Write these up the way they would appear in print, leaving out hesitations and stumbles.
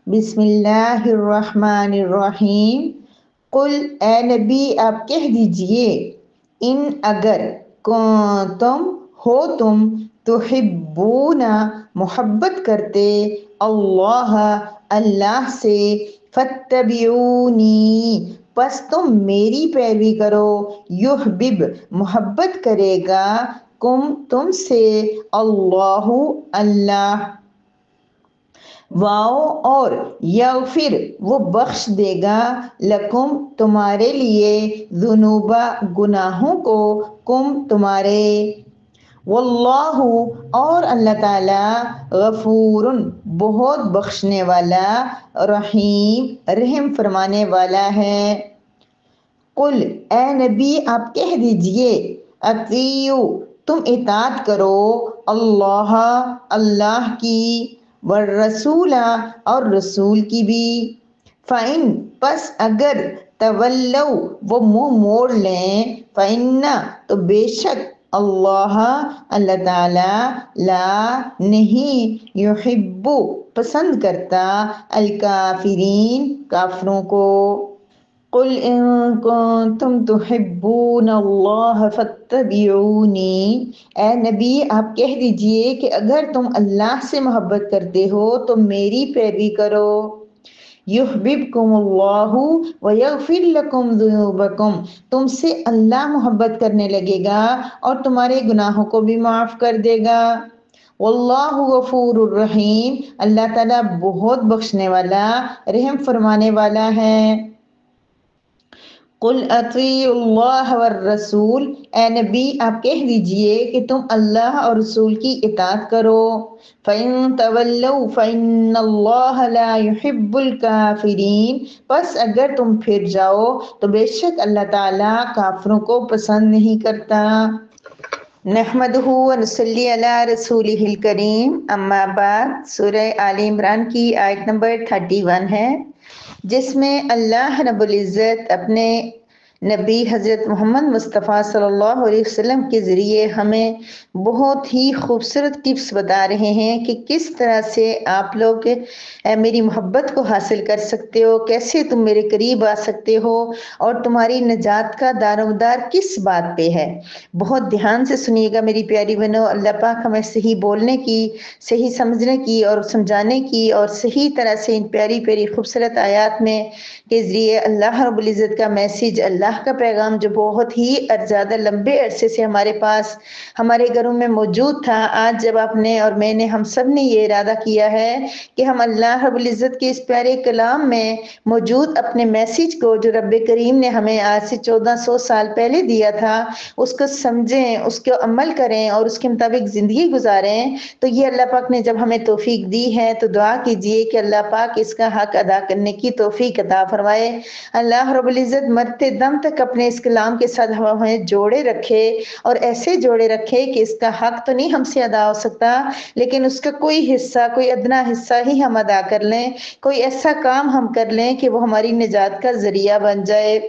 بسم اللہ الرحمن الرحیم۔ قل اے نبی آپ کہہ دیجئے، ان اگر تم ہو تم تحبون محبت کرتے اللہ اللہ سے، فاتبعونی پس تم میری پیروی کرو، یحبب محبت کرے گا تم سے اللہ اللہ، واؤ اور یغفر وہ بخش دے گا لکم تمہارے لیے، ذنوبا گناہوں کو، کم تمہارے، واللہ اور اللہ تعالی غفور بہت بخشنے والا، رحیم رحم فرمانے والا ہے۔ قل اے نبی آپ کہہ دیجئے، اطیعوا تم اطاعت کرو اللہ اللہ کی، والرسول اور رسول کی بھی، فَإِن پس اگر تولوا وہ منہ موڑ لیں، فَإِنَّ تو بے شک اللہ اللہ تعالی لا نہیں، یحب پسند کرتا، الکافرین کافروں کو۔ قل ان کنتم تحبون اللہ فاتبعونی اے نبی آپ کہہ دیجئے کہ اگر تم اللہ سے محبت کرتے ہو تو میری پیروی کرو، یحببکم اللہ ویغفر لکم ذنوبکم تم سے اللہ محبت کرنے لگے گا اور تمہارے گناہوں کو بھی معاف کر دے گا، واللہ غفور الرحیم اللہ تعالیٰ بہت بخشنے والا رحم فرمانے والا ہے۔ قل اطیعوا اللہ والرسول اے نبی آپ کہہ دیجئے کہ تم اللہ اور رسول کی اطاعت کرو، فَإِن تَوَلَّوْا فَإِنَّ اللَّهَ لَا يُحِبُّ الْكَافِرِينَ پس اگر تم پھر جاؤ تو بے شک اللہ تعالیٰ کافروں کو پسند نہیں کرتا۔ نحمدہ ونصلی علی رسولہ الکریم، اما بعد، سورہ آل عمران کی آیت نمبر 31 ہے، جس میں اللہ رب العزت اپنے نبی حضرت محمد مصطفیٰ صلی اللہ علیہ وسلم کے ذریعے ہمیں بہت ہی خوبصورت ٹپس بتا رہے ہیں کہ کس طرح سے آپ لوگ میری محبت کو حاصل کر سکتے ہو، کیسے تم میرے قریب آ سکتے ہو، اور تمہاری نجات کا دار و مدار کس بات پہ ہے۔ بہت دھیان سے سنیے گا میری پیاری بہنوں، اللہ پاک ہمیں صحیح بولنے کی، صحیح سمجھنے کی اور سمجھانے کی، اور صحیح طرح سے ان پیاری پیاری خوبصورت آیات میں کے ذریعے اللہ رب العزت کا میسیج، اللہ کا پیغام جو بہت ہی زیادہ لمبے عرصے سے ہمارے پاس ہمارے گھروں میں موجود تھا، آج جب آپ نے اور میں نے ہم سب نے یہ ارادہ کیا ہے کہ ہم اللہ رب العزت کے اس پیارے کلام میں موجود اپنے میسیج کو جو رب کریم نے ہمیں آج سے 1400 سال پہلے دیا تھا اس کو سمجھیں، اس کو عمل کریں اور اس کے مطابق زندگی گزاریں، تو یہ اللہ پاک نے جب ہمیں توفیق دی ہے تو دعا کیجئے کہ اللہ پاک اس کا حق ادا کرنے کی توفیق عطا فرمائے۔ اللہ رب العزت مرتے دم تک اپنے اس کلام کے ساتھ ہمیں جوڑے رکھے، اور ایسے جوڑے رکھے کہ اس کا حق تو نہیں ہم سے ادا ہو سکتا لیکن اس کا کوئی حصہ، کوئی ادنا حصہ ہی ہم ادا کر لیں، کوئی ایسا کام ہم کر لیں کہ وہ ہماری نجات کا ذریعہ بن جائے۔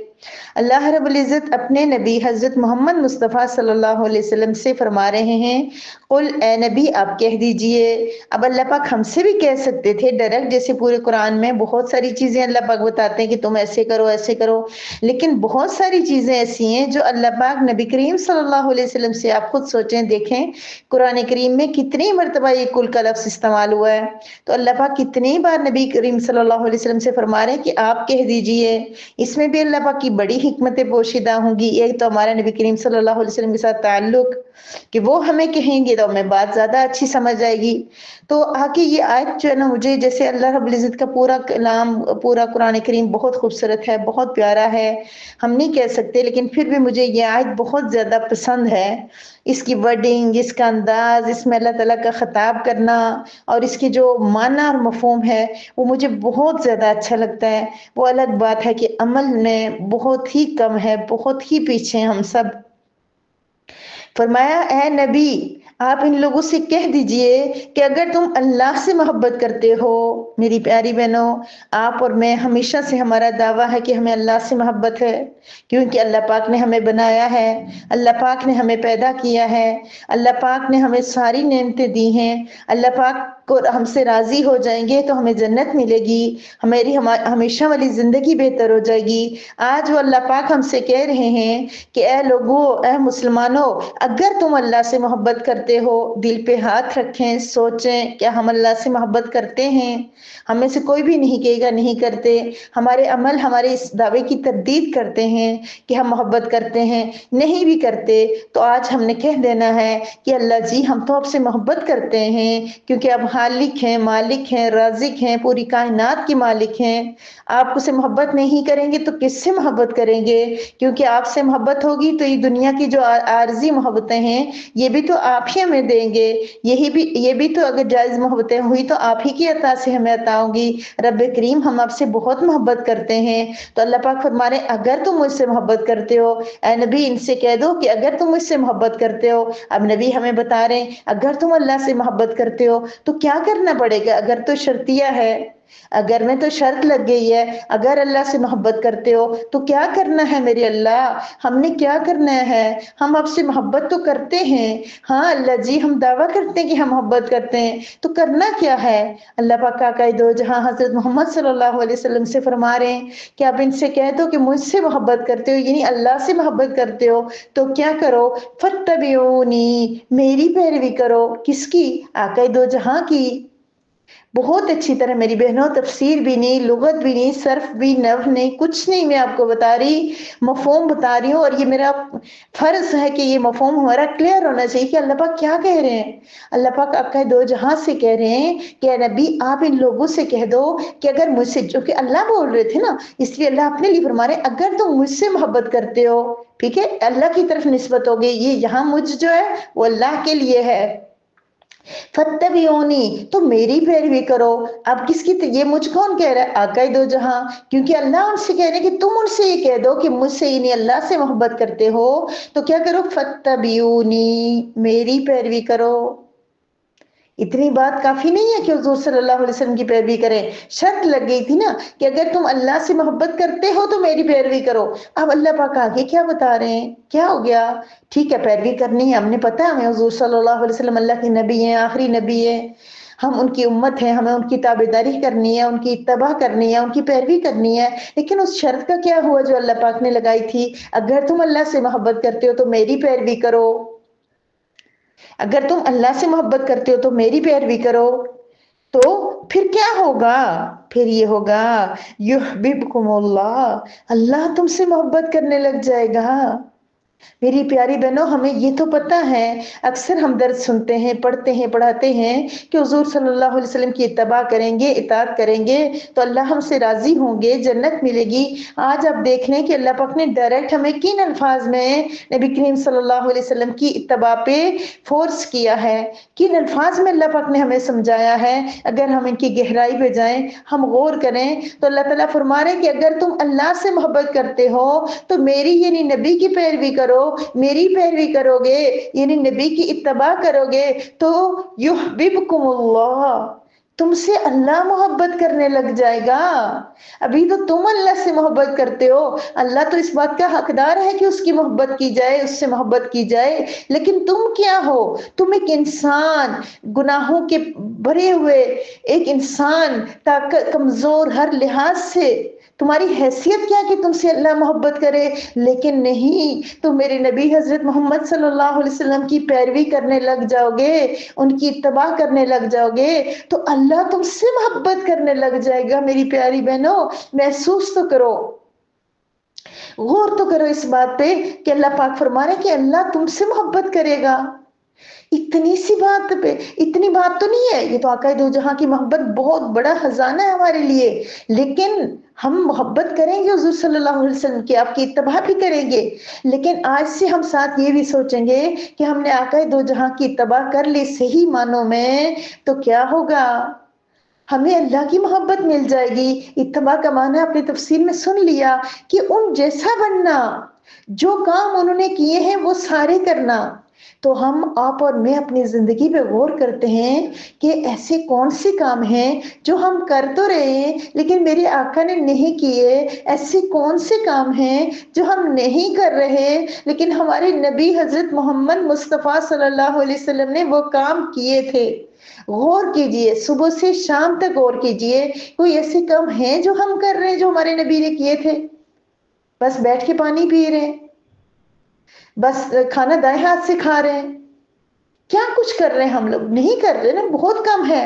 اللہ رب العزت اپنے نبی حضرت محمد مصطفیٰ صلی اللہ علیہ وسلم سے فرما رہے ہیں، قل اے نبی آپ کہہ دیجئے۔ اب اللہ پاک ہم سے بھی کہہ سکتے تھے ڈائریکٹ، جیسے پورے قرآن میں بہت ساری چیزیں اللہ پاک بتاتے ہیں کہ تم ایسے کرو ایسے کرو، لیکن بہت ساری چیزیں ایسی ہیں جو اللہ پاک نبی کریم صلی اللہ علیہ وسلم سے، آپ خود سوچیں دیکھیں قرآن کریم میں کتنی مرتبہ یہ کل کا لفظ استعمال ہوا ہے، تو اللہ پاک کتنی بار نبی کریم صلی اللہ علیہ وسلم سے فرما رہے ہیں کہ آپ کہہ دیجئے۔ اس میں بھی اللہ پاک کی بڑی حکمتیں پوشیدہ ہوں گی۔ ایک تو ہمارا نبی کریم صلی اللہ علیہ وسلم کے ساتھ تعلق کہ وہ ہمیں کہیں گے تو ہمیں بات زیادہ اچھی سمجھ آئے گی۔ تو آگے یہ آیت جو ہے نا، مجھے جیسے اللہ رب العزت کا پورا کلام، پورا قرآن کریم بہت خوبصورت ہے، بہت پیارا ہے، ہم نہیں کہہ سکتے، لیکن پھر بھی مجھے یہ آیت بہت زیادہ پسند ہے۔ اس کی ورڈنگ، اس کا انداز، اس میں اللہ تعالیٰ کا خطاب کرنا اور اس کی جو معنی اور مفہوم ہے وہ مجھے بہت زیادہ اچھا لگتا ہے۔ وہ الگ بات ہے کہ عمل میں بہت ہی کم ہے، بہت ہی پیچھے ہیں ہم سب۔ فرمایا اے نبی آپ ان لوگوں سے کہہ دیجئے کہ اگر تم اللہ سے محبت کرتے ہو، میری پیاری بہنوں آپ اور میں ہمیشہ سے ہمارا دعویٰ ہے کہ ہمیں اللہ سے محبت ہے، کیونکہ اللہ پاک نے ہمیں بنایا ہے، اللہ پاک نے ہمیں پیدا کیا ہے، اللہ پاک نے ہمیں ساری نعمتیں دی ہیں، اللہ پاک کو ہم سے راضی ہو جائیں گے تو ہمیں جنت ملے گی، ہماری ہمیشہ والی زندگی بہتر ہو جائے گی۔ آج وہ اللہ پاک ہم سے کہہ رہے ہیں کہ اے لوگوں، اے مسلمانوں، اگر تم اللہ سے محبت کرتے ہو، دل پہ ہاتھ رکھیں، سوچیں کیا ہم اللہ سے محبت کرتے ہیں؟ ہمیں سے کوئی بھی نہیں کہے گا نہیں کرتے۔ ہمارے عمل ہمارے اس دعوے کی تردید کرتے ہیں کہ ہم محبت کرتے ہیں، نہیں بھی کرتے تو آج ہم نے کہہ دینا ہے کہ اللہ جی ہم تو آپ سے محبت کرتے ہیں، کیونکہ آپ خالق ہیں، مالک ہیں، رازق ہیں، پوری کائنات کے مالک ہیں۔ آپ سے محبت نہیں کریں گے تو کس سے محبت کریں گے؟ کیونکہ آپ سے محبت ہوگی تو یہ دنیا کی جو عارضی محبتیں ہیں یہ بھی تو آپ ہی ہمیں دیں گے، یہ بھی تو اگر جائز محبتیں ہوئی تو آپ ہی کی عطا سے ہمیں عطا ہوں گی۔ رب کریم ہم آپ سے بہت محبت کرتے ہیں، تو اللہ پاک فرما رہے ہیں اگر تم مجھ سے محبت کرتے ہو، اے نبی ان سے کہہ دو کہ اگر تم مجھ سے محبت کرتے ہو۔ اب نبی ہمیں بتا رہے ہیں اگر تم اللہ سے محبت کرتے ہو تو کیا کرنا پڑے گا؟ اگر تو شرطیہ ہے، اگر میں تو شرط لگ گئی ہے، اگر اللہ سے محبت کرتے ہو تو کیا کرنا ہے میرے اللہ؟ ہم نے کیا کرنا ہے؟ ہم آپ سے محبت تو کرتے ہیں، ہاں اللہ جی ہم دعویٰ کرتے ہیں کہ ہم محبت کرتے ہیں، تو کرنا کیا ہے؟ اللہ پاک آقا دو جہاں حضرت محمد صلی اللہ علیہ وسلم سے فرما رہے ہیں کہ آپ ان سے کہہ دو کہ مجھ سے محبت کرتے ہو، یعنی اللہ سے محبت کرتے ہو تو کیا کرو؟ فَاتَّبِعُونِی، میری پیروی کرو، کس کی؟ آقا دو جہاں کی۔ بہت اچھی طرح میری بہنوں تفسیر بھی نہیں، لغت بھی نہیں، صرف بھی، نحو نہیں، کچھ نہیں، میں آپ کو بتا رہی، مفہوم بتا رہی ہوں، اور یہ میرا فرض ہے کہ یہ مفہوم ہمارا کلیئر ہونا چاہیے کہ اللہ پاک کیا کہہ رہے ہیں۔ اللہ پاک آقا دو جہاں سے کہہ رہے ہیں کہ اے نبی آپ ان لوگوں سے کہہ دو کہ اگر مجھ سے، جو کہ اللہ بول رہے تھے نا، اس لیے اللہ اپنے لیے فرما رہے ہیں اگر تم مجھ سے محبت کرتے ہو، ٹھیک ہے، اللہ کی طرف نسبت ہوگی، یہ یہاں مجھ جو ہے وہ اللہ کے لیے ہے۔ فَاتَّبِعُونِی، تو میری پیروی کرو۔ اب کس کی؟ یہ مجھ کون کہہ رہا ہے؟ آقا دو جہاں، کیونکہ اللہ ان سے کہہ رہے ہیں کہ تم ان سے یہ کہہ دو کہ مجھ سے یعنی اللہ سے محبت کرتے ہو تو کیا کرو؟ فَاتَّبِعُونِی، میری پیروی کرو۔ اتنی بات کافی نہیں ہے کہ حضور صلی اللہ علیہ وسلم کی پیروی کریں؟ شرط لگ گئی تھی نا کہ اگر تم اللہ سے محبت کرتے ہو تو میری پیروی کرو۔ اب اللہ پاک آگے کیا بتا رہے ہیں؟ کیا ہو گیا؟ ٹھیک ہے پیروی کرنی ہے، ہم نے پتا ہے ہمیں حضور صلی اللہ علیہ وسلم اللہ کے نبی ہیں، آخری نبی ہیں، ہم ان کی امت ہیں، ہمیں ان کی تابعداری کرنی ہے، ان کی اتباع کرنی ہے، ان کی پیروی کرنی ہے، لیکن اس شرط کا کیا ہوا جو اللہ پاک نے لگائی تھی؟ اگر تم اللہ سے محبت کرتے ہو تو میری پیروی کرو، اگر تم اللہ سے محبت کرتے ہو تو میری پیروی کرو، تو پھر کیا ہوگا؟ پھر یہ ہوگا یحببکم اللہ، اللہ تم سے محبت کرنے لگ جائے گا۔ میری پیاری بہنوں ہمیں یہ تو پتہ ہے، اکثر ہم درد سنتے ہیں، پڑھتے ہیں، پڑھاتے ہیں کہ حضور صلی اللہ علیہ وسلم کی اتباع کریں گے، اطاعت کریں گے تو اللہ ہم سے راضی ہوں گے، جنت ملے گی۔ آج آپ دیکھ لیں کہ اللہ پاک نے ڈائریکٹ ہمیں کن الفاظ میں نبی کریم صلی اللہ علیہ وسلم کی اتباع پہ فورس کیا ہے، کن الفاظ میں اللہ پاک نے ہمیں سمجھایا ہے۔ اگر ہم ان کی گہرائی پہ جائیں، ہم غور کریں تو اللہ تعالیٰ فرما رہے ہیں کہ اگر تم اللہ سے محبت کرتے ہو تو میری یعنی نبی کی پیروی کرو، میری پیروی کرو گے یعنی نبی کی اتباع کرو گے تو یحببکم اللہ، تم سے اللہ محبت کرنے لگ جائے گا۔ ابھی تو تم اللہ سے محبت کرتے ہو، اللہ تو اس بات کا حقدار ہے کہ اس کی محبت کی جائے، اس سے محبت کی جائے، لیکن تم کیا ہو؟ تم ایک انسان، گناہوں کے بھرے ہوئے ایک انسان، طاقت کمزور ہر لحاظ سے، تمہاری حیثیت کیا کہ تم سے اللہ محبت کرے؟ لیکن نہیں، تم میرے نبی حضرت محمد صلی اللہ علیہ وسلم کی پیروی کرنے لگ جاؤ گے، ان کی اتباع کرنے لگ جاؤ گے تو اللہ تم سے محبت کرنے لگ جائے گا۔ میری پیاری بہنوں محسوس تو کرو، غور تو کرو اس بات پہ کہ اللہ پاک فرما رہے ہیں کہ اللہ تم سے محبت کرے گا۔ اتنی سی بات پہ، اتنی بات تو نہیں ہے، یہ تو آقا دو جہاں کی محبت بہت بڑا خزانہ ہے ہمارے لیے، لیکن ہم محبت کریں گے حضور صلی اللہ علیہ وسلم کی، آپ کی اتباع بھی کریں گے، لیکن آج سے ہم ساتھ یہ بھی سوچیں گے کہ ہم نے آقا دو جہاں کی اتباع کر لی صحیح معنوں میں تو کیا ہوگا؟ ہمیں اللہ کی محبت مل جائے گی۔ اتباع کا معنی اپنی تفسیر میں سن لیا کہ ان جیسا بننا، جو کام انہوں نے کیے ہیں وہ سارے کرنا، تو ہم آپ اور میں اپنی زندگی پہ غور کرتے ہیں کہ ایسے کون سے کام ہیں جو ہم کر تو رہے ہیں لیکن میرے آقا نے نہیں کیے، ایسے کون سے کام ہیں جو ہم نہیں کر رہے لیکن ہمارے نبی حضرت محمد مصطفیٰ صلی اللہ علیہ وسلم نے وہ کام کیے تھے۔ غور کیجئے، صبح سے شام تک غور کیجئے، کوئی ایسے کام ہیں جو ہم کر رہے ہیں جو ہمارے نبی نے کیے تھے؟ بس بیٹھ کے پانی پی رہے ہیں، بس کھانا دائیں ہاتھ سے کھا رہے ہیں، کیا کچھ کر رہے ہیں ہم لوگ؟ نہیں کر رہے نا، بہت کم ہے۔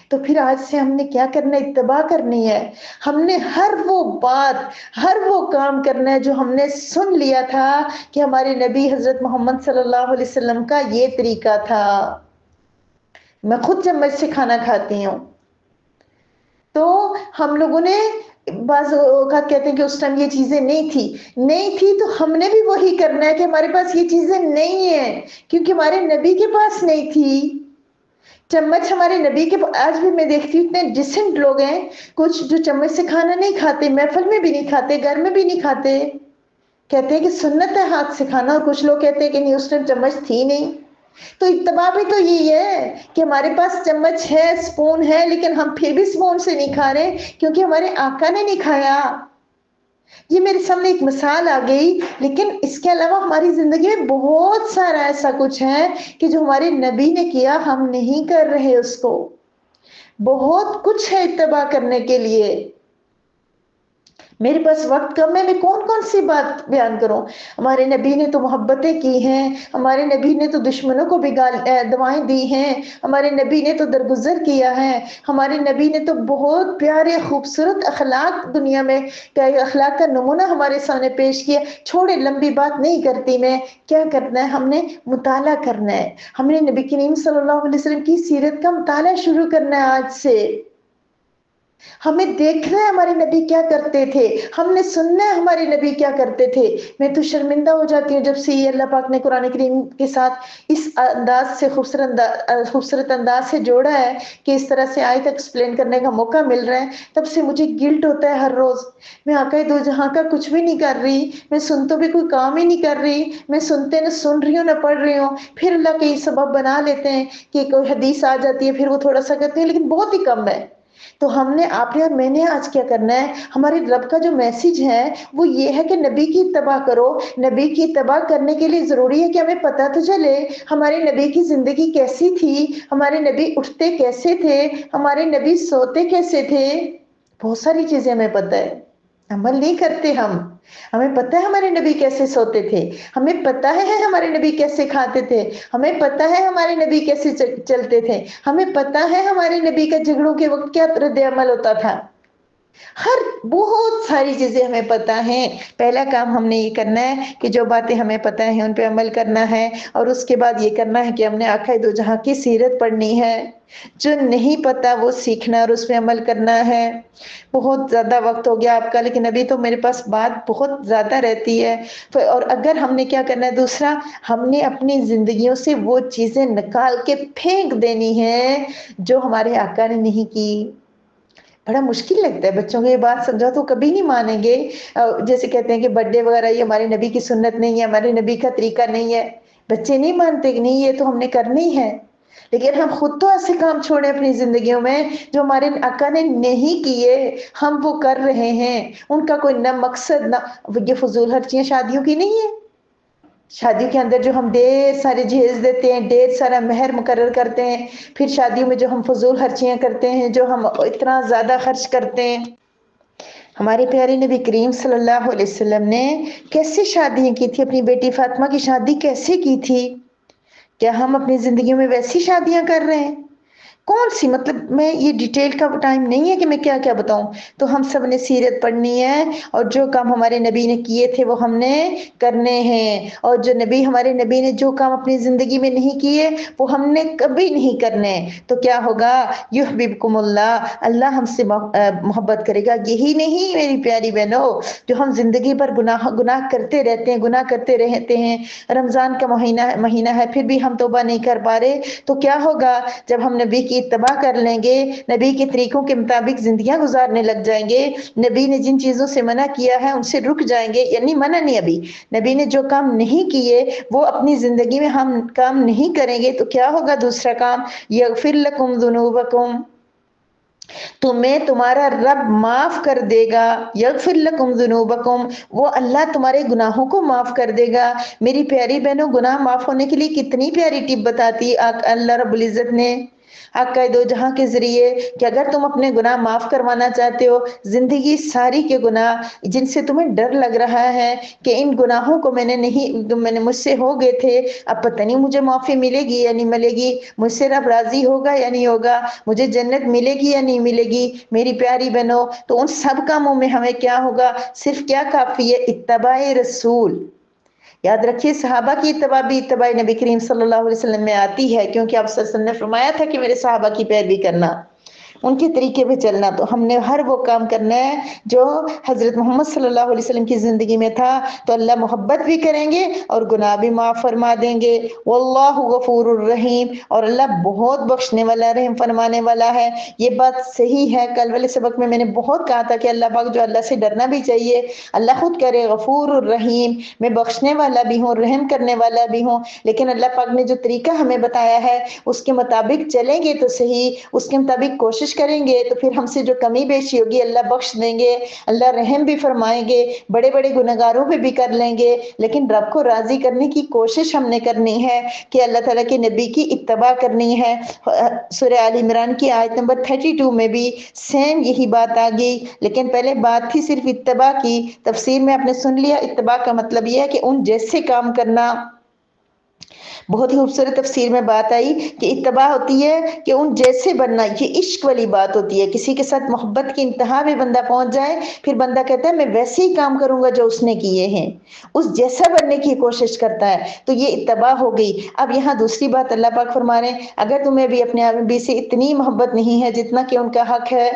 تو پھر آج سے ہم نے کیا کرنا ہے؟ اتباع کرنی ہے۔ ہم نے ہر وہ بات، ہر وہ کام کرنا ہے جو ہم نے سن لیا تھا کہ ہمارے نبی حضرت محمد صلی اللہ علیہ وسلم کا یہ طریقہ تھا۔ میں خود چمچ سے کھانا کھاتی ہوں، تو ہم لوگوں نے بعض اوقات کہتے ہیں کہ اس ٹائم یہ چیزیں نہیں تھی تو ہم نے بھی وہی کرنا ہے کہ ہمارے پاس یہ چیزیں نہیں ہیں کیونکہ ہمارے نبی کے پاس نہیں تھی۔ چمچ ہمارے نبی کے، آج بھی میں دیکھتی ہوں اتنے ڈیسنٹ لوگ ہیں، کچھ جو چمچ سے کھانا نہیں کھاتے، محفل میں بھی نہیں کھاتے، گھر میں بھی نہیں کھاتے، کہتے ہیں کہ سنت ہے ہاتھ سے کھانا، اور کچھ لوگ کہتے ہیں کہ نہیں اس ٹائم چمچ تھی نہیں۔ تو اتباع بھی تو یہی ہے کہ ہمارے پاس چمچ ہے، سپون ہے، لیکن ہم پھر بھی سپون سے نہیں کھا رہے کیونکہ ہمارے آقا نے نہیں کھایا۔ یہ میرے سامنے ایک مثال آ گئی، لیکن اس کے علاوہ ہماری زندگی میں بہت سارا ایسا کچھ ہے کہ جو ہمارے نبی نے کیا ہم نہیں کر رہے اس کو۔ بہت کچھ ہے اتباع کرنے کے لیے۔ میرے پاس وقت کم ہے، میں کون سی بات بیان کروں؟ ہمارے نبی نے تو محبتیں کی ہیں، ہمارے نبی نے تو دشمنوں کو بھی دعائیں دی ہیں، ہمارے نبی نے تو درگزر کیا ہے، ہمارے نبی نے تو بہت پیارے خوبصورت اخلاق دنیا میں اخلاق کا نمونہ ہمارے سامنے پیش کیا۔ چھوڑے، لمبی بات نہیں کرتی میں، کیا کرنا ہے؟ ہم نے مطالعہ کرنا ہے، ہم نے نبی کریم صلی اللہ علیہ وسلم کی سیرت کا مطالعہ شروع کرنا ہے آج سے۔ ہمیں دیکھنا ہے ہمارے نبی کیا کرتے تھے، ہم نے سننا ہے ہمارے نبی کیا کرتے تھے۔ میں تو شرمندہ ہو جاتی ہوں جب سے یہ اللہ پاک نے قرآن کریم کے ساتھ اس انداز سے خوبصورت انداز سے جوڑا ہے کہ اس طرح سے آیت ایکسپلین کرنے کا موقع مل رہا ہے، تب سے مجھے گلٹ ہوتا ہے ہر روز۔ میں آقا دو جہاں کا کچھ بھی نہیں کر رہی، میں سن تو بھی کوئی کام ہی نہیں کر رہی، میں سنتے نہ سن رہی ہوں نہ پڑھ رہی ہوں، پھر اللہ کئی سبب بنا لیتے ہیں کہ کوئی حدیث آ جاتی ہے پھر وہ تھوڑا سا کرتے ہیں، لیکن بہت ہی کم ہے۔ تو ہم نے، آپ نے اور میں نے آج کیا کرنا ہے؟ ہمارے رب کا جو میسج ہے وہ یہ ہے کہ نبی کی اتباع کرو۔ نبی کی اتباع کرنے کے لیے ضروری ہے کہ ہمیں پتہ تو چلے ہمارے نبی کی زندگی کیسی تھی، ہمارے نبی اٹھتے کیسے تھے، ہمارے نبی سوتے کیسے تھے۔ بہت ساری چیزیں ہمیں پتہ ہے، عمل نہیں کرتے ہم۔ ہمیں پتہ ہے ہمارے نبی کیسے سوتے تھے، ہمیں پتہ ہے ہمارے نبی کیسے کھاتے تھے، ہمیں پتہ ہے ہمارے نبی کیسے چلتے تھے، ہمیں پتہ ہے ہمارے نبی کا جھگڑوں کے وقت کیا رد عمل ہوتا تھا۔ ہر بہت ساری چیزیں ہمیں پتہ ہیں۔ پہلا کام ہم نے یہ کرنا ہے کہ جو باتیں ہمیں پتہ ہیں ان پہ عمل کرنا ہے، اور اس کے بعد یہ کرنا ہے کہ ہم نے آقا دو جہاں کی سیرت پڑھنی ہے۔ جو نہیں پتہ وہ سیکھنا اور اس پہ عمل کرنا ہے۔ بہت زیادہ وقت ہو گیا آپ کا، لیکن ابھی تو میرے پاس بات بہت زیادہ رہتی ہے۔ اور اگر ہم نے کیا کرنا ہے، دوسرا ہم نے اپنی زندگیوں سے وہ چیزیں نکال کے پھینک دینی ہیں جو ہمارے آقا نے نہیں کی۔ بڑا مشکل لگتا ہے بچوں کو یہ بات سمجھا تو کبھی نہیں مانیں گے۔ جیسے کہتے ہیں کہ برتھ ڈے وغیرہ یہ ہمارے نبی کی سنت نہیں ہے، ہمارے نبی کا طریقہ نہیں ہے، بچے نہیں مانتے کہ نہیں یہ تو ہم نے کرنی ہے۔ لیکن ہم خود تو ایسے کام چھوڑیں اپنی زندگیوں میں جو ہمارے آقا نے نہیں کیے، ہم وہ کر رہے ہیں، ان کا کوئی نہ مقصد نہ یہ فضول خرچیاں شادیوں کی نہیں ہے۔ شادیوں کے اندر جو ہم ڈھیر سارے جہیز دیتے ہیں، ڈھیر سارا مہر مقرر کرتے ہیں، پھر شادیوں میں جو ہم فضول خرچیاں کرتے ہیں، جو ہم اتنا زیادہ خرچ کرتے ہیں۔ ہمارے پیارے نبی کریم صلی اللہ علیہ وسلم نے کیسے شادیاں کی تھی، اپنی بیٹی فاطمہ کی شادی کیسے کی تھی؟ کیا ہم اپنی زندگیوں میں ویسی شادیاں کر رہے ہیں؟ کون سی، مطلب میں یہ ڈیٹیل کا ٹائم نہیں ہے کہ میں کیا کیا بتاؤں۔ تو ہم سب نے سیرت پڑھنی ہے، اور جو کام ہمارے نبی نے کیے تھے وہ ہم نے کرنے ہیں، اور جو ہمارے نبی نے جو کام اپنی زندگی میں نہیں کیے وہ ہم نے کبھی نہیں کرنے۔ تو کیا ہوگا؟ یحببکم اللہ، اللہ ہم سے محبت کرے گا۔ یہی نہیں میری پیاری بہنوں، جو ہم زندگی پر گناہ کرتے رہتے ہیں، رمضان کا مہینہ ہے پھر بھی ہم توبہ نہیں کر پا رہے، تو کیا ہوگا؟ جب ہم نبی کی اتباع کر لیں گے، نبی کے طریقوں کے مطابق زندگیاں گزارنے لگ جائیں گے، نبی نے جن چیزوں سے منع کیا ہے ان سے رک جائیں گے، یعنی منع نہیں، ابھی نبی نے جو کام نہیں کیے وہ اپنی زندگی میں ہم کام نہیں کریں گے تو کیا ہوگا دوسرا کام، یغفر لکم ذنوبکم، تمہیں تمہارا رب معاف کر دے گا، یغفر لکم ذنوبکم، وہ اللہ تمہارے گناہوں کو معاف کر دے گا۔ میری پیاری بہنوں، گناہ معاف ہونے کے لیے کتنی پیاری ٹپ بتاتی اللہ رب العزت نے آقا دو جہاں کے ذریعے، کہ اگر تم اپنے گناہ معاف کروانا چاہتے ہو، زندگی ساری کے گناہ جن سے تمہیں ڈر لگ رہا ہے کہ ان گناہوں کو میں نے مجھ سے ہو گئے تھے، اب پتہ نہیں مجھے معافی ملے گی یا نہیں ملے گی، مجھ سے رب راضی ہوگا یا نہیں ہوگا، مجھے جنت ملے گی یا نہیں ملے گی، میری پیاری بہنوں، تو ان سب کاموں میں ہمیں کیا ہوگا، صرف کیا کافی ہے، اتباع رسول۔ یاد رکھیے صحابہ کی اتباع بھی اتباع نبی کریم صلی اللہ علیہ وسلم میں آتی ہے، کیونکہ آپ صلی اللہ علیہ وسلم نے فرمایا تھا کہ میرے صحابہ کی پیروی کرنا، ان کے طریقے پہ چلنا، تو ہم نے ہر وہ کام کرنا ہے جو حضرت محمد صلی اللہ علیہ وسلم کی زندگی میں تھا، تو اللہ محبت بھی کریں گے اور گناہ بھی معاف فرما دیں گے۔ واللہ غفور الرحیم، اور اللہ بہت بخشنے والا، رحم فرمانے والا ہے۔ یہ بات صحیح ہے، کل والے سبق میں نے بہت کہا تھا کہ اللہ پاک جو اللہ سے ڈرنا بھی چاہیے، اللہ خود کرے غفور الرحیم، میں بخشنے والا بھی ہوں، رحم کرنے والا بھی ہوں، لیکن اللہ پاک نے جو طریقہ ہمیں بتایا ہے اس کے مطابق چلیں گے تو صحیح، اس کے مطابق کوشش کریں گے تو پھر ہم سے جو کمی بیشی ہوگی اللہ بخش دیں گے، اللہ رحم بھی فرمائیں گے، بڑے بڑے گنہگاروں پہ بھی کر لیں گے، لیکن رب کو راضی کرنے کی کوشش ہم نے کرنی ہے کہ اللہ تعالیٰ کے نبی کی اتباع کرنی ہے۔ سورہ آل عمران کی آیت نمبر 32 میں بھی سیم یہی بات آ گئی، لیکن پہلے بات تھی صرف اتباع کی، تفسیر میں آپ نے سن لیا اتباع کا مطلب یہ ہے کہ ان جیسے کام کرنا۔ بہت ہی خوبصورت تفسیر میں بات آئی کہ اتباع ہوتی ہے کہ ان جیسے بننا، یہ عشق والی بات ہوتی ہے، کسی کے ساتھ محبت کی انتہا میں بندہ پہنچ جائے، پھر بندہ کہتا ہے میں ویسے ہی کام کروں گا جو اس نے کیے ہیں، اس جیسا بننے کی کوشش کرتا ہے، تو یہ اتباع ہو گئی۔ اب یہاں دوسری بات اللہ پاک فرما رہے ہیں، اگر تمہیں بھی اپنے نبی سے اتنی محبت نہیں ہے جتنا کہ ان کا حق ہے،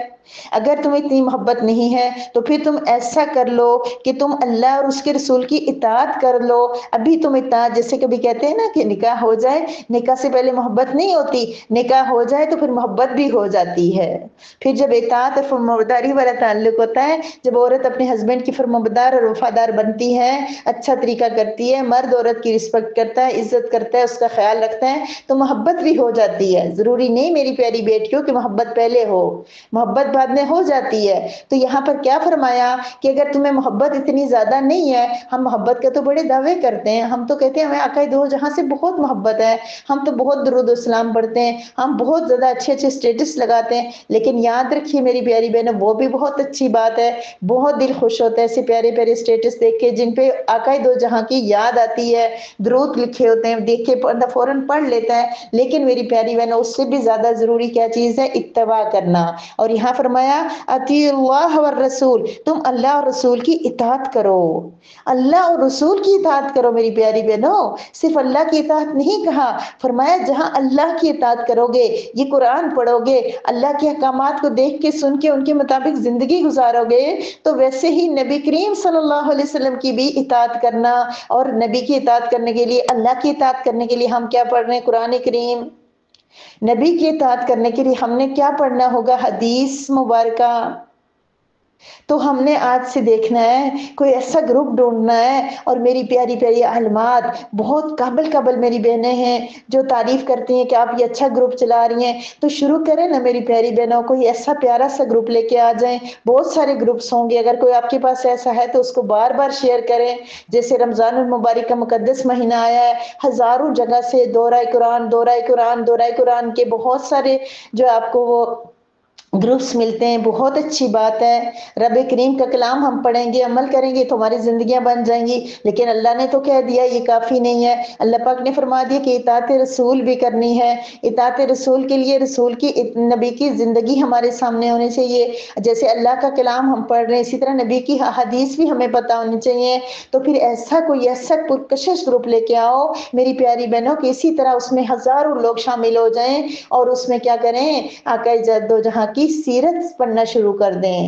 اگر تمہیں اتنی محبت نہیں ہے تو پھر تم ایسا کر لو کہ تم اللہ اور اس کے رسول کی اطاعت کر لو۔ ابھی تم اطاعت، جیسے کبھی کہتے ہیں نا کہ نکاح ہو جائے، نکاح سے پہلے محبت نہیں ہوتی، نکاح ہو جائے تو پھر محبت بھی ہو جاتی ہے، پھر جب اطاعت اور فرمانبرداری والا تعلق ہوتا ہے، جب عورت اپنے ہسبینڈ کی فرمانبردار اور وفادار بنتی ہے، اچھا طریقہ کرتی ہے، مرد عورت کی رسپیکٹ کرتا ہے، عزت کرتا ہے، اس کا خیال رکھتا ہے، تو محبت بھی ہو جاتی ہے۔ ضروری نہیں میری پیاری بیٹیوں کہ محبت پہلے ہو، محبت بعد میں ہو جاتی ہے۔ تو یہاں پر کیا فرمایا کہ اگر تمہیں محبت اتنی زیادہ نہیں ہے، ہم محبت کے تو بڑے دعوے کرتے ہیں، ہم تو کہتے ہیں ہمیں آقا دو جہاں سے بہت محبت ہے، ہم تو بہت درود و سلام پڑھتے ہیں، ہم بہت زیادہ اچھے اچھے سٹیٹس لگاتے ہیں، لیکن یاد رکھیے میری پیاری بہنوں، وہ بھی بہت اچھی بات ہے، بہت دل خوش ہوتا ہے ایسے پیارے پیارے سٹیٹس دیکھ کے جن پہ آقا دو جہاں کی یاد آتی ہے، درود لکھے ہوتے ہیں، دیکھ کے بندہ فوراً پڑھ لیتا ہے، لیکن میری پیاری بہنوں اس سے بھی زیادہ ضروری کیا چیز ہے؟ اتباع کرنا۔ اور یہاں فرمایا اطیعوا اللہ والرسول، تم اللہ اور رسول کی اطاعت کرو، اللہ اور رسول کی اطاعت کرو میری پیاری بہنوں، صرف اللہ کی اطاعت نہیں کہا، فرمایا جہاں اللہ کی اطاعت کرو گے، یہ قرآن پڑھو گے، اللہ کے احکامات کو دیکھ کے سن کے ان کے مطابق زندگی گزارو گے، تو ویسے ہی نبی کریم صلی اللہ علیہ وسلم کی بھی اطاعت کرنا، اور نبی کی اطاعت کرنے کے لیے، اللہ کی اطاعت کرنے کے لیے ہم کیا پڑھ رہے ہیں؟ قرآن کریم۔ نبی کی اطاعت کرنے کے لیے ہم نے کیا پڑھنا ہوگا؟ حدیث مبارکہ۔ تو ہم نے آج سے دیکھنا ہے، کوئی ایسا گروپ ڈھونڈنا ہے، اور میری پیاری پیاری عالمات، بہت قابل میری بہنیں ہیں جو تعریف کرتی ہیں کہ آپ یہ اچھا گروپ چلا رہی ہیں، تو شروع کریں نا میری پیاری بہنوں، کوئی ایسا پیارا سا گروپ لے کے آ جائیں، بہت سارے گروپس ہوں گے، اگر کوئی آپ کے پاس ایسا ہے تو اس کو بار بار شیئر کریں۔ جیسے رمضان المبارک کا مقدس مہینہ آیا ہے، ہزاروں جگہ سے دورہ قرآن دورہ قرآن دورہ قرآن کے بہت سارے جو آپ کو وہ گروپس ملتے ہیں، بہت اچھی بات ہے، رب کریم کا کلام ہم پڑھیں گے، عمل کریں گے تو ہماری زندگیاں بن جائیں گی، لیکن اللہ نے تو کہہ دیا یہ کافی نہیں ہے، اللہ پاک نے فرما دیا کہ اطاعت رسول بھی کرنی ہے، اطاعت رسول کے لیے رسول کی، نبی کی زندگی ہمارے سامنے ہونی چاہیے، جیسے اللہ کا کلام ہم پڑھ رہے ہیں اسی طرح نبی کی حدیث بھی ہمیں پتہ ہونی چاہیے، تو پھر ایسا کوئی ایسا پرکشش گروپ لے کے آؤ میری پیاری بہنوں کہ اسی طرح اس میں ہزاروں لوگ شامل ہو جائیں، اور اس میں کیا کریں؟ آقا دو جہاں کی سیرت پڑھنا شروع کر دیں،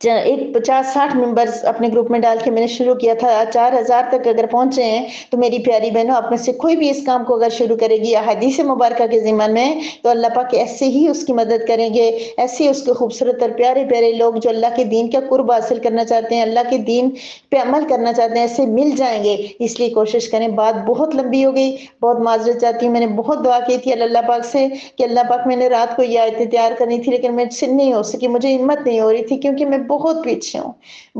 ایک 50-60 ممبرز اپنے گروپ میں ڈال کے میں نے شروع کیا تھا، 4000 تک اگر پہنچے ہیں تو میری پیاری بہنوں آپ میں سے کوئی بھی اس کام کو اگر شروع کرے گی احادیث مبارکہ کے ضمن میں تو اللہ پاک ایسے ہی اس کی مدد کریں گے، ایسے ہی اس کے خوبصورت اور پیارے پیارے لوگ جو اللہ کے دین کا قرب حاصل کرنا چاہتے ہیں، اللہ کے دین پہ عمل کرنا چاہتے ہیں، ایسے مل جائیں گے۔ اس لیے کوشش کریں۔ بات بہت لمبی ہو گئی، بہت معذرت چاہتی ہوں، میں نے بہت دعا کی تھی اللہ پاک سے کہ اللہ پاک میں نے رات کو یہ آیتیں تیار کرنی تھی لیکن مجھ سے نہیں ہو سکی، مجھے ہمت نہیں ہو رہی تھی کیونکہ میں بہت پیچھے ہوں،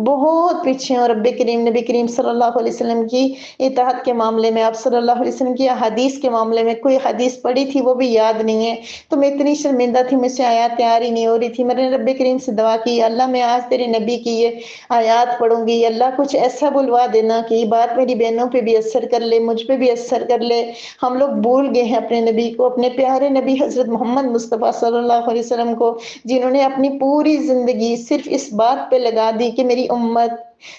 بہت پیچھے ہوں رب کریم نبی کریم صلی اللہ علیہ وسلم کی اطاعت کے معاملے میں۔ آپ صلی اللہ علیہ وسلم کی حدیث کے معاملے میں کوئی حدیث پڑھی تھی وہ بھی یاد نہیں ہے، تو میں اتنی شرمندہ تھی، مجھ سے آیات تیار ہی نہیں ہو رہی تھی۔ میں نے رب کریم سے دعا کی اللہ میں آج تیرے نبی کی یہ آیات پڑھوں گی، اللہ کچھ ایسا بلوا دینا کہ یہ بات میری بہنوں پہ بھی اثر کر لے، مجھ پہ بھی اثر کر لے۔ ہم لوگ بھول گئے ہیں اپنے نبی کو، اپنے پیارے نبی حضرت محمد مصطفیٰ صلی اللہ علیہ وسلم کو، جنہوں نے اپنی پوری زندگی صرف اس بات پہ لگا دی کہ میری امت،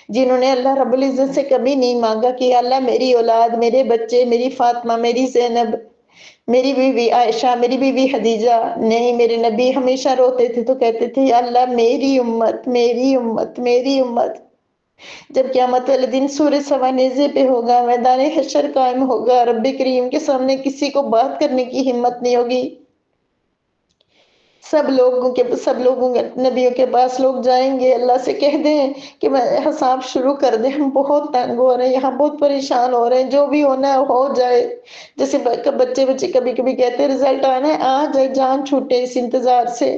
جنہوں نے اللہ رب العزت سے کبھی نہیں مانگا کہ اللہ میری اولاد، میرے بچے، میری فاطمہ، میری زینب، میری بیوی عائشہ، میری بیوی خدیجہ، نہیں، میرے نبی ہمیشہ روتے تھے تو کہتے تھے یا اللہ میری امت، میری امت، میری امت۔ جب قیامت والے دن سورج سوا نیزے پہ ہوگا، میدان حشر قائم ہوگا، رب کریم کے سامنے کسی کو بات کرنے کی ہمت نہیں ہوگی، سب لوگوں کے نبیوں کے پاس لوگ جائیں گے، اللہ سے کہہ دیں کہ میں حساب شروع کر دیں، ہم بہت تنگ ہو رہے ہیں، یہاں بہت پریشان ہو رہے ہیں، جو بھی ہونا ہے ہو جائے۔ جیسے بچے کبھی کبھی کہتے ہیں رزلٹ آنا ہے، آ جائے، جان چھوٹے اس انتظار سے۔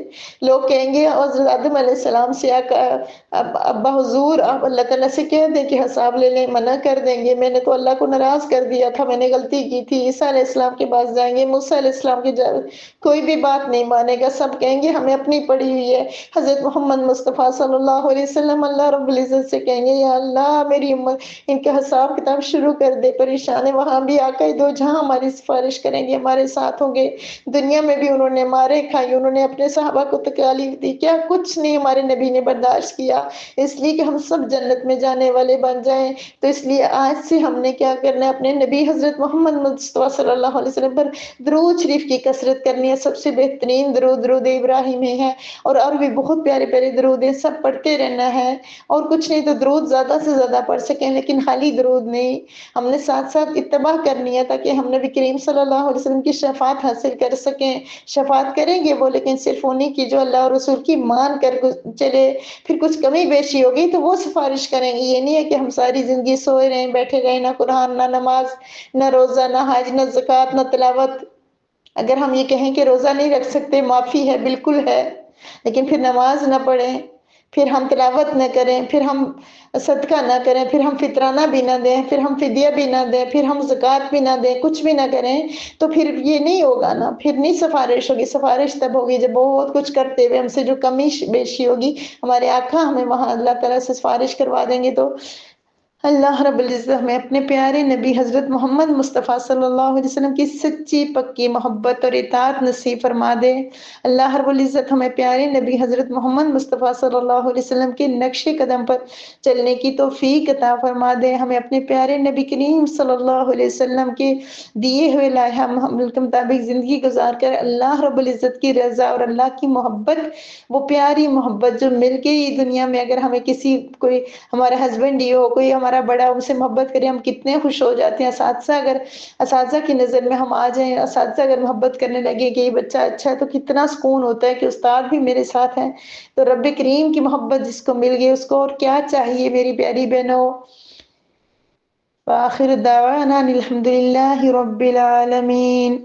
لوگ کہیں گے حضرت آدم علیہ السلام سے ابا حضور آپ اللہ تعالیٰ سے کہہ دیں کہ حساب لے لیں، منع کر دیں گے، میں نے تو اللہ کو ناراض کر دیا تھا، میں نے غلطی کی تھی۔ عیسیٰ علیہ السلام کے پاس جائیں گے، موسیٰ علیہ السلام کے کوئی بھی بات نہیں مانے گا، سب کہیں گے ہمیں اپنی پڑی ہوئی ہے۔ حضرت محمد مصطفیٰ صلی اللہ علیہ وسلم اللہ رب العزت سے کہیں گے یا اللہ میری امت ان کا حساب کتاب شروع کر دے، پریشان ہے، وہاں بھی آقا دو جہاں ہماری سفارش کریں گے، ہمارے ساتھ ہوں گے۔ دنیا میں بھی انہوں نے مارے کھائی، انہوں نے اپنے صحابہ کو تکالیف دی، کیا کچھ نہیں ہمارے نبی نے برداشت کیا، اس لیے کہ ہم سب جنت میں جانے والے بن جائیں۔ تو اس لیے آج سے ہم نے کیا کرنا ہے، اپنے نبی حضرت محمد مصطفیٰ صلی اللہ علیہ وسلم پر درود شریف کی کثرت کرنی ہے۔ سب سے بہترین درود ابراہیمی ہے، اور بھی بہت پیارے پیارے درود ہیں، سب پڑھتے رہنا ہے۔ اور کچھ نہیں تو درود زیادہ سے زیادہ پڑھ سکیں، لیکن خالی درود نہیں، ہم نے ساتھ ساتھ اتباع کرنی ہے تاکہ ہم نبی کریم صلی اللہ علیہ وسلم کی شفاعت حاصل کر سکیں۔ شفاعت کریں گے وہ، لیکن صرف انہی کی جو اللہ اور رسول کی مان کر چلے، پھر کچھ کمی بیشی ہوگی تو وہ سفارش کریں گے۔ یہ نہیں ہے کہ ہم ساری زندگی سوئے رہیں، بیٹھے رہیں، نہ قرآن، نہ نماز، نہ روزہ، نہ حج، نہ زکوٰۃ، نہ تلاوت۔ اگر ہم یہ کہیں کہ روزہ نہیں رکھ سکتے، معافی ہے، بالکل ہے، لیکن پھر نماز نہ پڑھیں، پھر ہم تلاوت نہ کریں، پھر ہم صدقہ نہ کریں، پھر ہم فطرانہ بھی نہ دیں، پھر ہم فدیہ بھی نہ دیں، پھر ہم زکوٰۃ بھی نہ دیں، کچھ بھی نہ کریں، تو پھر یہ نہیں ہوگا نا، پھر نہیں سفارش ہوگی۔ سفارش تب ہوگی جب بہت کچھ کرتے ہوئے ہم سے جو کمی بیشی ہوگی، ہمارے آقا ہمیں وہاں اللہ تعالیٰ سے سفارش کروا دیں گے۔ تو اللہ رب العزت ہمیں اپنے پیارے نبی حضرت محمد مصطفیٰ صلی اللہ علیہ وسلم کی سچی پکی محبت اور اطاعت نصیب فرما دے۔ اللہ رب العزت ہمیں پیارے نبی حضرت محمد مصطفیٰ صلی اللہ علیہ وسلم کے نقش قدم پر چلنے کی توفیق عطا فرما دے۔ ہمیں اپنے پیارے نبی کریم صلی اللہ علیہ وسلم کے دیے ہوئے لائحہ محمل کے مطابق زندگی گزار کر اللہ رب العزت کی رضا اور اللہ کی محبت، وہ پیاری محبت جو مل کے ہی دنیا میں اگر ہمیں کوئی ہمارا ہسبینڈ ہی ہو، کوئی ہمارا بڑا ان سے محبت کرے، ہم کتنے خوش ہو جاتے ہیں۔ اساتذہ کی نظر میں ہم آ جائیں، اساتذہ اگر محبت کرنے لگے کہ یہ بچہ اچھا ہے تو کتنا سکون ہوتا ہے کہ استاد بھی میرے ساتھ ہیں۔ تو رب کریم کی محبت جس کو مل گئی اس کو اور کیا چاہیے میری پیاری بہنوں۔ وآخر دعوانا الحمدللہ رب العالمین۔